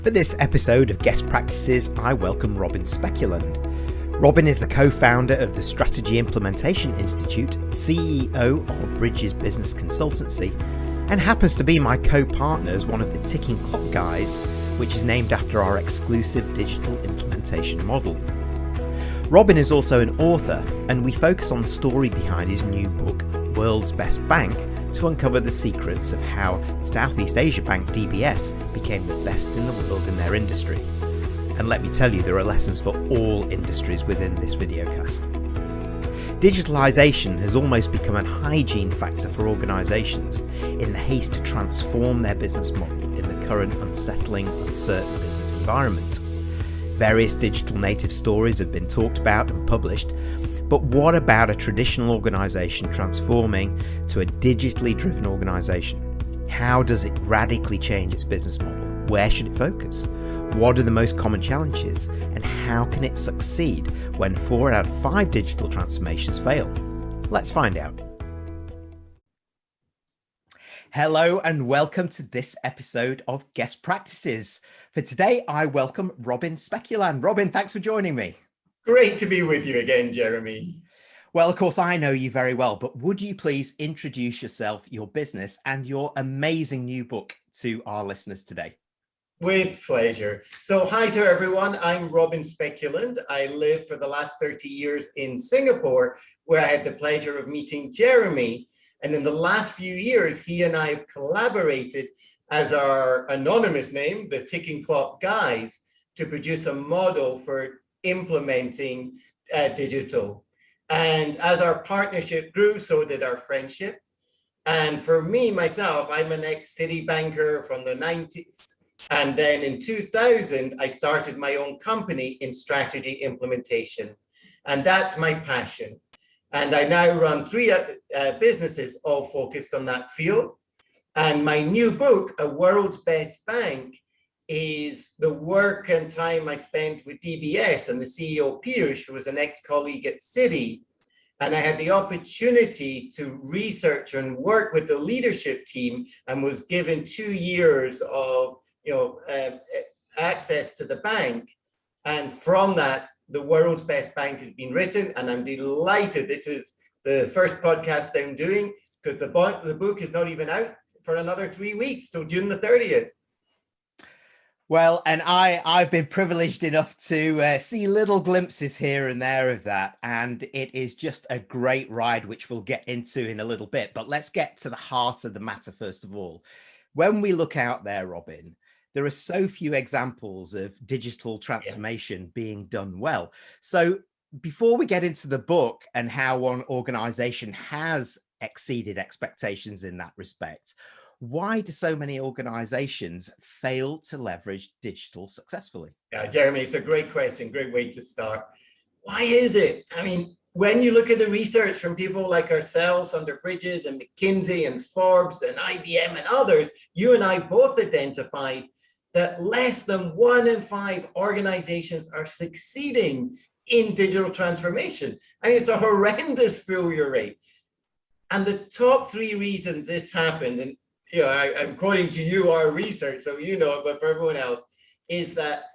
For this episode of Guest Practices, I welcome Robin Speculand. Robin is the co-founder of the Strategy Implementation Institute, CEO of Bridges Business Consultancy, and happens to be my co-partner as one of the Ticking Clock Guys, which is named after our exclusive digital implementation model. Robin is also an author, and we focus on the story behind his new book, World's Best Bank, to uncover the secrets of how Southeast Asia bank DBS became the best in the world in their industry. And let me tell you, there are lessons for all industries within this videocast. Digitalisation has almost become a hygiene factor for organisations in the haste to transform their business model in the current unsettling, uncertain business environment. Various digital native stories have been talked about and published, but what about a traditional organisation transforming to a digitally driven organisation? How does it radically change its business model? Where should it focus? What are the most common challenges? And how can it succeed when 4 out of 5 digital transformations fail? Let's find out. Hello and welcome to this episode of Guest Practices. For today, I welcome Robin Speculand. Robin, thanks for joining me. Great to be with you again, Jeremy. Well, of course, I know you very well, but would you please introduce yourself, your business, and your amazing new book to our listeners today? With pleasure. So hi to everyone. I'm Robin Speculand. I lived for the last 30 years in Singapore, where I had the pleasure of meeting Jeremy. And in the last few years, he and I have collaborated as our anonymous name, the Ticking Clock Guys, to produce a model for implementing digital. And as our partnership grew, so did our friendship. And for me, myself, I'm an ex-City banker from the 90s. And then in 2000, I started my own company in strategy implementation. And that's my passion. And I now run 3 businesses all focused on that field. And my new book, A World's Best Bank, is the work and time I spent with DBS and the CEO Piyush, who was an ex-colleague at Citi. And I had the opportunity to research and work with the leadership team and was given 2 years of access to the bank. And from that, The World's Best Bank has been written, and I'm delighted. This is the first podcast I'm doing because the book is not even out for another 3 weeks till June the 30th. Well, and I've been privileged enough to see little glimpses here and there of that. And it is just a great ride, which we'll get into in a little bit. But let's get to the heart of the matter first of all. When we look out there, Robin, there are so few examples of digital transformation being done well. So before we get into the book and how one organization has exceeded expectations in that respect, why do so many organizations fail to leverage digital successfully? Yeah, Jeremy, it's a great question. Great way to start. Why is it? I mean, when you look at the research from people like ourselves under Bridges and McKinsey and Forbes and IBM and others, you and I both identified that less than 1 in 5 organizations are succeeding in digital transformation. I mean, it's a horrendous failure rate. And the top 3 reasons this happened, and I'm quoting to you our research, so you know it, but for everyone else, is that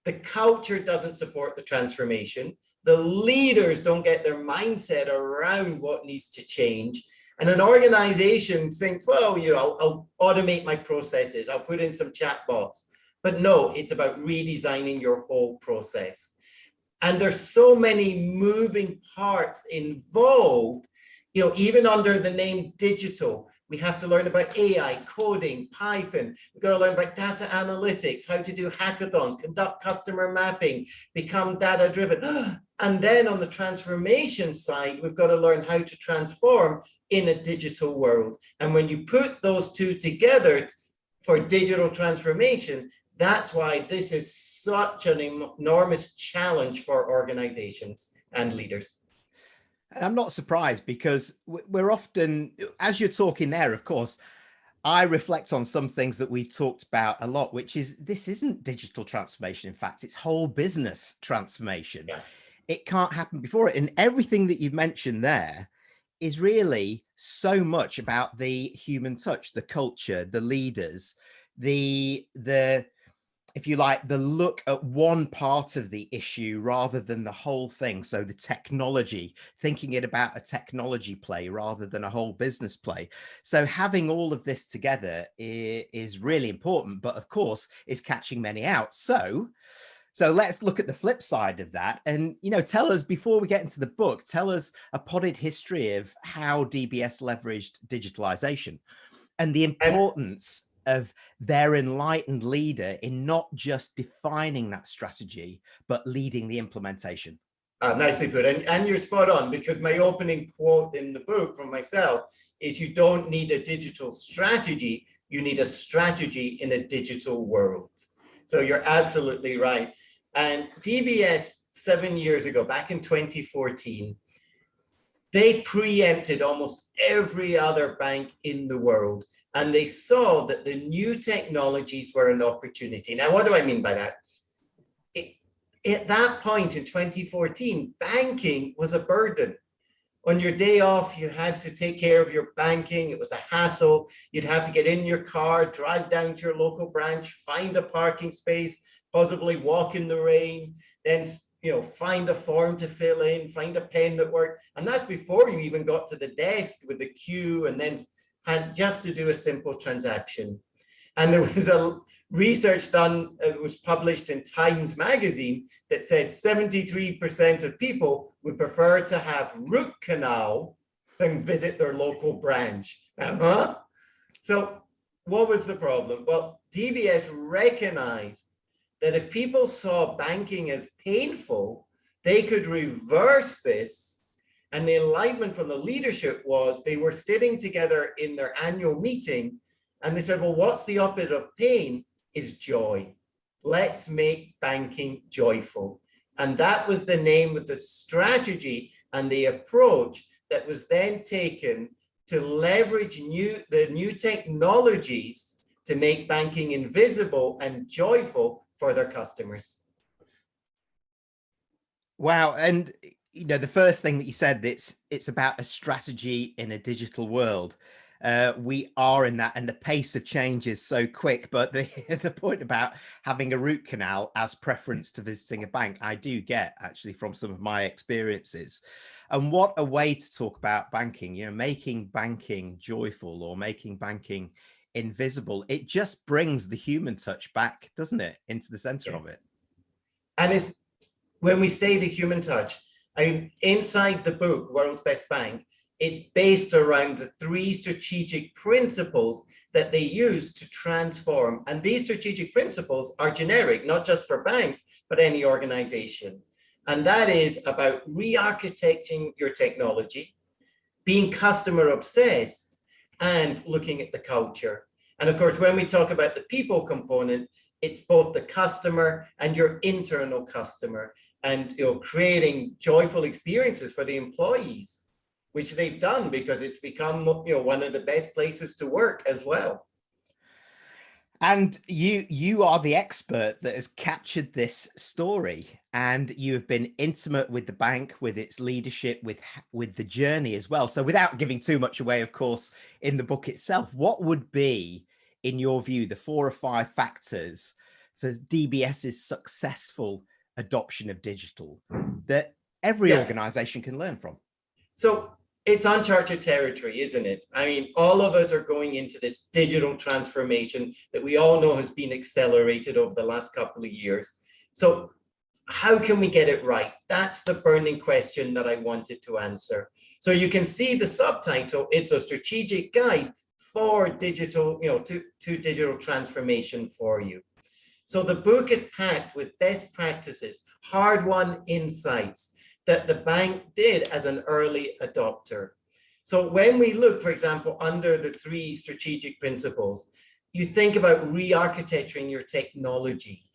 the culture doesn't support the transformation. The leaders don't get their mindset around what needs to change. And an organization thinks, well, I'll automate my processes. I'll put in some chatbots. But no, it's about redesigning your whole process. And there's so many moving parts involved, even under the name digital. We have to learn about AI, coding, Python. We've got to learn about data analytics, how to do hackathons, conduct customer mapping, become data-driven. And then on the transformation side, we've got to learn how to transform in a digital world. And when you put those 2 together for digital transformation, that's why this is such an enormous challenge for organizations and leaders. And I'm not surprised because we're often, as you're talking there, of course, I reflect on some things that we've talked about a lot, which is this isn't digital transformation. In fact, it's whole business transformation. Yeah. It can't happen before it. And everything that you've mentioned there is really so much about the human touch, the culture, the leaders, the if you like, the look at one part of the issue rather than the whole thing. So the technology, thinking it about a technology play rather than a whole business play. So having all of this together is really important, but of course is catching many out. So let's look at the flip side of that. And, tell us, before we get into the book, tell us a potted history of how DBS leveraged digitalization and the importance of their enlightened leader in not just defining that strategy, but leading the implementation. Nicely put. And you're spot on, because my opening quote in the book from myself is, you don't need a digital strategy, you need a strategy in a digital world. So you're absolutely right. And DBS 7 years ago, back in 2014, they preempted almost every other bank in the world. And they saw that the new technologies were an opportunity. Now, what do I mean by that? At that point in 2014, banking was a burden. On your day off, you had to take care of your banking. It was a hassle. You'd have to get in your car, drive down to your local branch, find a parking space, possibly walk in the rain, then find a form to fill in, find a pen that worked. And that's before you even got to the desk with the queue and then had just to do a simple transaction. And there was a research done, it was published in Times Magazine, that said 73% of people would prefer to have root canal than visit their local branch. So what was the problem? Well, DBS recognized that if people saw banking as painful, they could reverse this. And the enlightenment from the leadership was, they were sitting together in their annual meeting and they said, well, what's the opposite of pain? Is joy. Let's make banking joyful. And that was the name of the strategy and the approach that was then taken to leverage the new technologies to make banking invisible and joyful for their customers. Wow. And the first thing that you said, it's about a strategy in a digital world. We are in that, and the pace of change is so quick. But the point about having a root canal as preference to visiting a bank, I do get actually from some of my experiences. And what a way to talk about banking, making banking joyful or making banking invisible. It just brings the human touch back, doesn't it, into the center of it. And it's when we say the human touch, I mean, inside the book, World's Best Bank, it's based around the 3 strategic principles that they use to transform. And these strategic principles are generic, not just for banks, but any organization. And that is about re-architecting your technology, being customer obsessed, and looking at the culture. And of course, when we talk about the people component, it's both the customer and your internal customer, and creating joyful experiences for the employees, which they've done because it's become one of the best places to work as well. And you are the expert that has captured this story, and you have been intimate with the bank, with its leadership, with the journey as well. So without giving too much away, of course, in the book itself, what would be, in your view, the 4 or 5 factors for DBS's successful adoption of digital that every organization can learn from? So it's uncharted territory, isn't it? I mean, all of us are going into this digital transformation that we all know has been accelerated over the last couple of years. So how can we get it right? That's the burning question that I wanted to answer. So you can see the subtitle, it's a strategic guide for digital, to digital transformation for you. So the book is packed with best practices, hard-won insights that the bank did as an early adopter. So when we look, for example, under the 3 strategic principles, you think about re-architecturing your technology.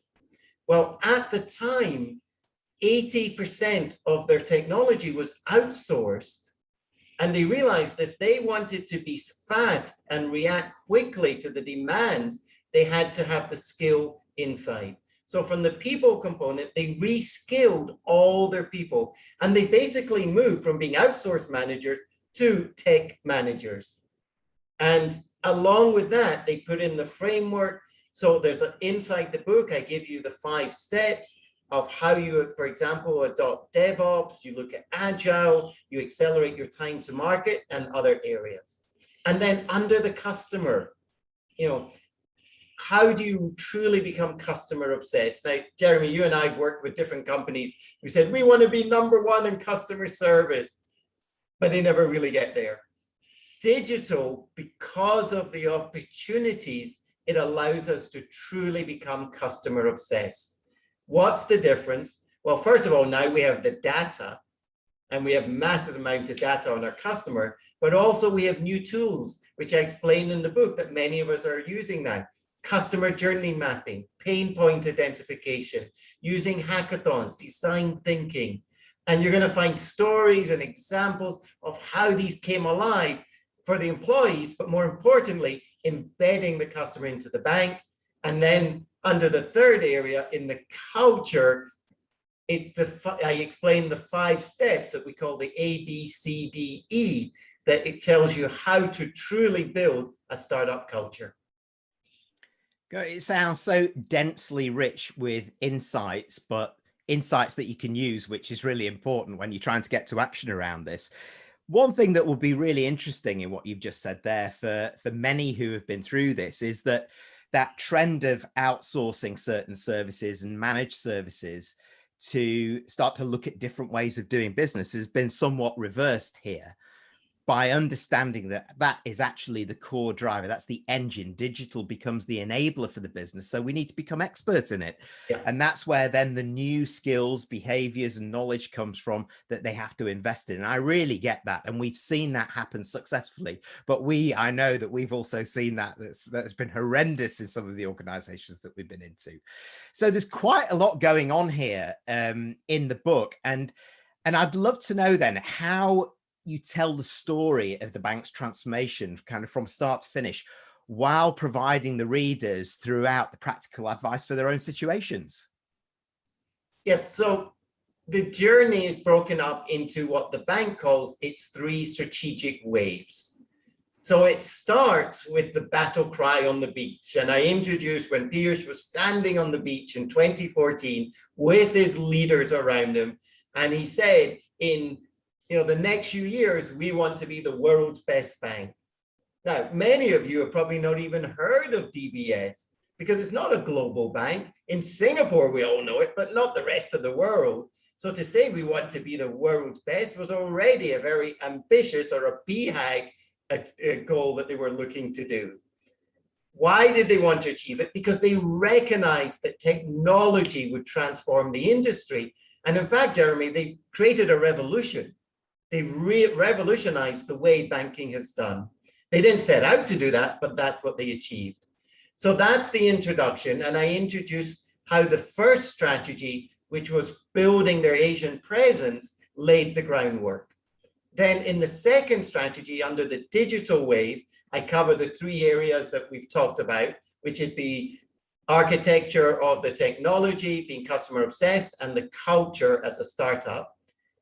Well, at the time, 80% of their technology was outsourced, and they realized if they wanted to be fast and react quickly to the demands, they had to have the skill inside. So from the people component, they reskilled all their people, and they basically moved from being outsourced managers to tech managers. And along with that, they put in the framework So there's inside the book, I give you the 5 steps of how you, for example, adopt DevOps, you look at Agile, you accelerate your time to market and other areas. And then under the customer, how do you truly become customer obsessed? Now, Jeremy, you and I have worked with different companies who said, we want to be #1 in customer service, but they never really get there. Digital, because of the opportunities, it allows us to truly become customer obsessed. What's the difference? Well, first of all, now we have the data, and we have massive amount of data on our customer, but also we have new tools, which I explain in the book that many of us are using now. Customer journey mapping, pain point identification, using hackathons, design thinking. And you're going to find stories and examples of how these came alive for the employees, but more importantly, embedding the customer into the bank. And then under the third area in the culture, I explain the 5 steps that we call the ABCDE, that it tells you how to truly build a startup culture. It sounds so densely rich with insights, but insights that you can use, which is really important when you're trying to get to action around this. One thing that will be really interesting in what you've just said there for many who have been through this is that trend of outsourcing certain services and managed services to start to look at different ways of doing business has been somewhat reversed here by understanding that is actually the core driver. That's the engine. Digital becomes the enabler for the business. So we need to become experts in it. Yeah. And that's where then the new skills, behaviors, and knowledge comes from that they have to invest in. And I really get that. And we've seen that happen successfully. But I know that we've also seen that's been horrendous in some of the organizations that we've been into. So there's quite a lot going on here in the book. And I'd love to know then how you tell the story of the bank's transformation kind of from start to finish, while providing the readers throughout the practical advice for their own situations. Yeah, so the journey is broken up into what the bank calls its 3 strategic waves. So it starts with the battle cry on the beach. And I introduced when Piyush was standing on the beach in 2014 with his leaders around him. And he said, in the next few years, we want to be the world's best bank. Now, many of you have probably not even heard of DBS because it's not a global bank. In Singapore, we all know it, but not the rest of the world. So to say we want to be the world's best was already a very ambitious, or a BHAG goal that they were looking to do. Why did they want to achieve it? Because they recognized that technology would transform the industry. And in fact, Jeremy, they created a revolution. They've revolutionized the way banking has done. They didn't set out to do that, but that's what they achieved. So that's the introduction. And I introduced how the first strategy, which was building their Asian presence, laid the groundwork. Then in the second strategy, under the digital wave, I cover the 3 areas that we've talked about, which is the architecture of the technology, being customer obsessed, and the culture as a startup.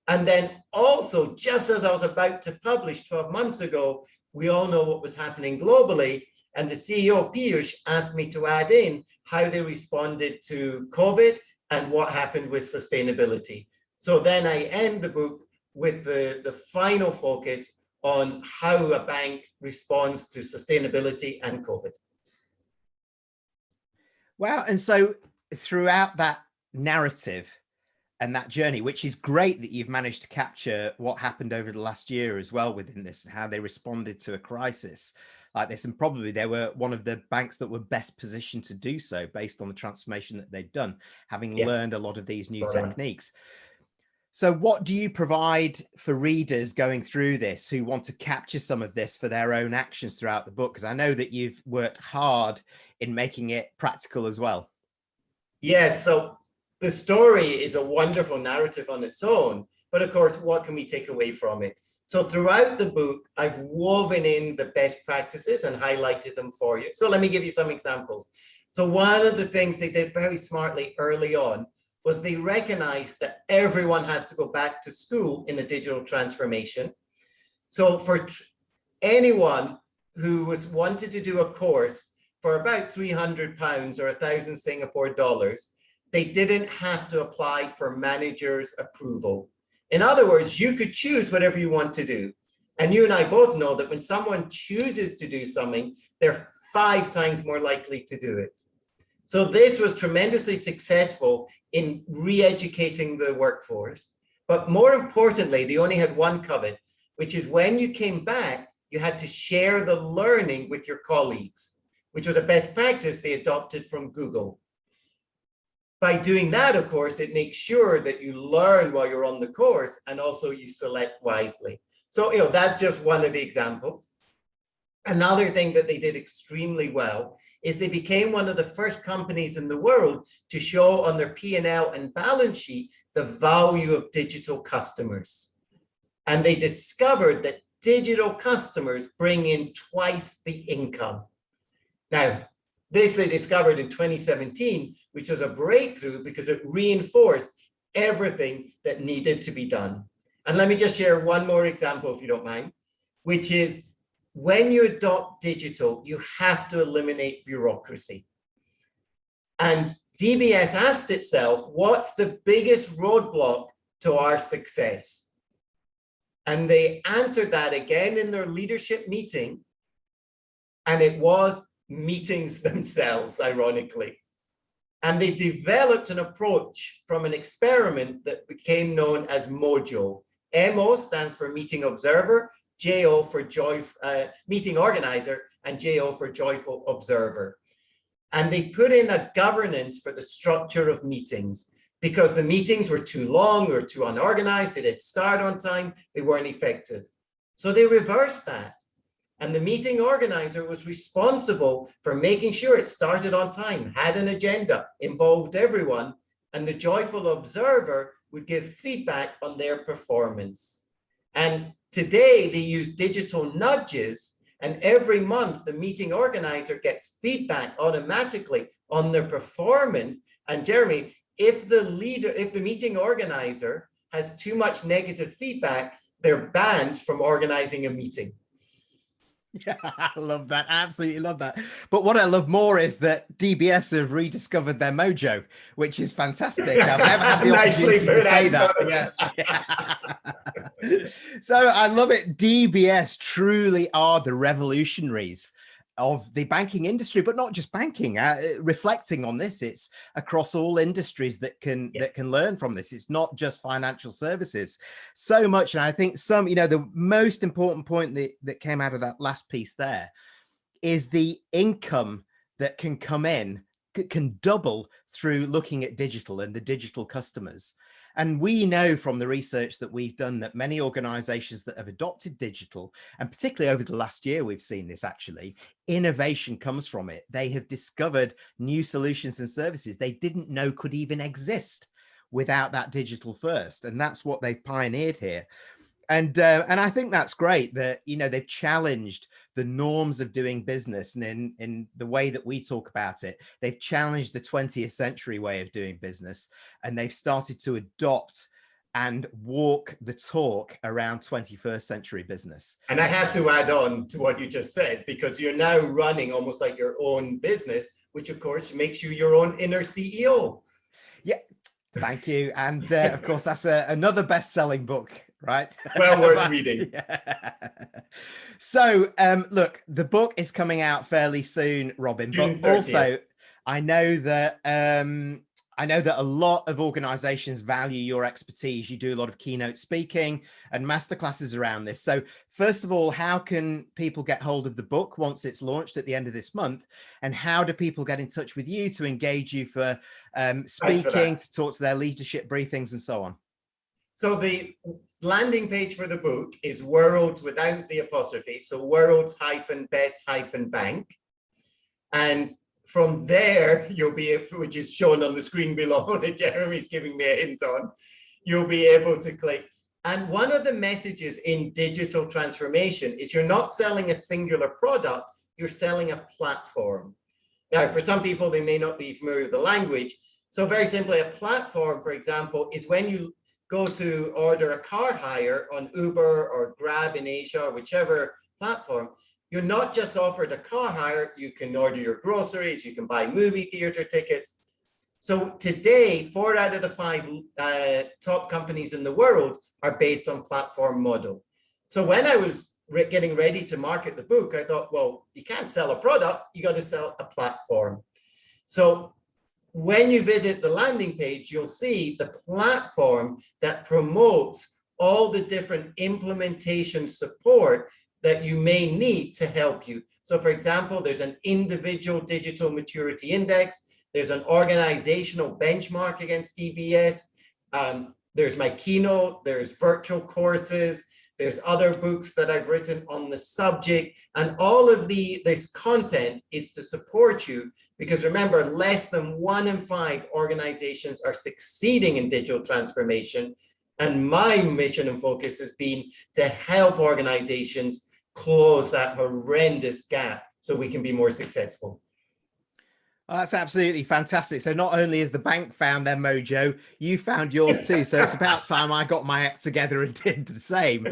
And then also, just as I was about to publish 12 months ago, we all know what was happening globally. And the CEO, Piyush, asked me to add in how they responded to COVID and what happened with sustainability. So then I end the book with the final focus on how a bank responds to sustainability and COVID. Wow. And so throughout that narrative and that journey, which is great that you've managed to capture what happened over the last year as well within this, and how they responded to a crisis like this. And probably they were one of the banks that were best positioned to do so based on the transformation that they'd done, having learned a lot of these new techniques. So what do you provide for readers going through this who want to capture some of this for their own actions throughout the book? Because I know that you've worked hard in making it practical as well. Yes, so the story is a wonderful narrative on its own, but of course, what can we take away from it? So throughout the book, I've woven in the best practices and highlighted them for you. So let me give you some examples. So one of the things they did very smartly early on was they recognized that everyone has to go back to school in a digital transformation. So for anyone who wanted to do a course for about £300 or 1,000 Singapore dollars, they didn't have to apply for manager's approval. In other words, you could choose whatever you want to do. And you and I both know that when someone chooses to do something, they're 5 times more likely to do it. So this was tremendously successful in re-educating the workforce. But more importantly, they only had one covet, which is when you came back, you had to share the learning with your colleagues, which was a best practice they adopted from Google. By doing that, of course, it makes sure that you learn while you're on the course and also you select wisely. So, that's just one of the examples. Another thing that they did extremely well is they became one of the first companies in the world to show on their P&L and balance sheet the value of digital customers. And they discovered that digital customers bring in twice the income. Now, this they discovered in 2017, which was a breakthrough because it reinforced everything that needed to be done. And let me just share one more example, if you don't mind, which is when you adopt digital, you have to eliminate bureaucracy. And DBS asked itself, what's the biggest roadblock to our success? And they answered that again in their leadership meeting, and it was meetings themselves, ironically. And they developed an approach from an experiment that became known as MOJO. MO stands for Meeting Observer, JO for Meeting Organizer, and JO for Joyful Observer. And they put in a governance for the structure of meetings because the meetings were too long or too unorganized, they didn't start on time, they weren't effective. So they reversed that. And the meeting organizer was responsible for making sure it started on time, had an agenda, involved everyone, and the joyful observer would give feedback on their performance. And today they use digital nudges, and every month the meeting organizer gets feedback automatically on their performance. And Jeremy, if the meeting organizer has too much negative feedback, they're banned from organizing a meeting. Yeah, I love that. Absolutely love that. But what I love more is that DBS have rediscovered their mojo, which is fantastic. I've never had the opportunity to say that. Yeah. So I love it. DBS truly are the revolutionaries of the banking industry, but not just banking. Reflecting on this, it's across all industries that can learn from this. It's not just financial services so much. And I think the most important point that came out of that last piece there is the income that can come in, can double through looking at digital and the digital customers. And we know from the research that we've done that many organizations that have adopted digital, and particularly over the last year, we've seen this actually, innovation comes from it. They have discovered new solutions and services they didn't know could even exist without that digital first. And that's what they've pioneered here. And I think that's great that, they've challenged the norms of doing business, and in the way that we talk about it, they've challenged the 20th century way of doing business, and they've started to adopt and walk the talk around 21st century business. And I have to add on to what you just said, because you're now running almost like your own business, which of course makes you your own inner CEO. Yeah, thank you. And of course, that's another best-selling book. Right. Well worth reading. Yeah. So, look, the book is coming out fairly soon, Robin, June but 30th. Also I know that a lot of organizations value your expertise. You do a lot of keynote speaking and masterclasses around this. So first of all, how can people get hold of the book once it's launched at the end of this month? And how do people get in touch with you to engage you for speaking, to talk to their leadership briefings and so on? So the landing page for the book is worlds without the apostrophe. So worlds-best-bank. And from there, you'll be able, which is shown on the screen below that Jeremy's giving me a hint on, you'll be able to click. And one of the messages in digital transformation is you're not selling a singular product, you're selling a platform. Now, for some people, they may not be familiar with the language. So very simply, a platform, for example, is when you go to order a car hire on Uber or Grab in Asia or whichever platform, you're not just offered a car hire, you can order your groceries, you can buy movie theater tickets. So today, 4 out of the 5 top companies in the world are based on platform model. So when I was getting ready to market the book, I thought, well, you can't sell a product, you got to sell a platform. So when you visit the landing page, you'll see the platform that promotes all the different implementation support that you may need to help you. So for example, there's an individual digital maturity index, there's an organizational benchmark against DBS, there's my keynote, there's virtual courses, there's other books that I've written on the subject, and all of this content is to support you, because remember, less than 1 in 5 organizations are succeeding in digital transformation. And my mission and focus has been to help organizations close that horrendous gap so we can be more successful. Oh, that's absolutely fantastic. So not only has the bank found their mojo, you found yours too. So it's about time I got my act together and did the same.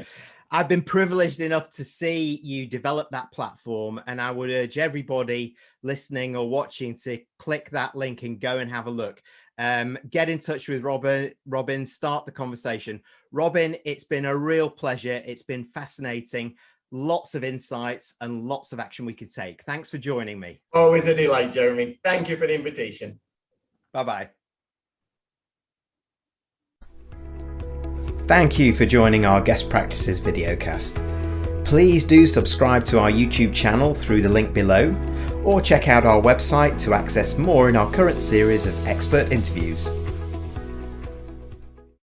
I've been privileged enough to see you develop that platform, and I would urge everybody listening or watching to click that link and go and have a look. Get in touch with Robin, start the conversation. Robin, it's been a real pleasure. It's been fascinating. Lots of insights and lots of action we could take. Thanks for joining me. Always a delight, Jeremy. Thank you for the invitation. Bye-bye. Thank you for joining our Guest Practices videocast. Please do subscribe to our YouTube channel through the link below, or check out our website to access more in our current series of expert interviews.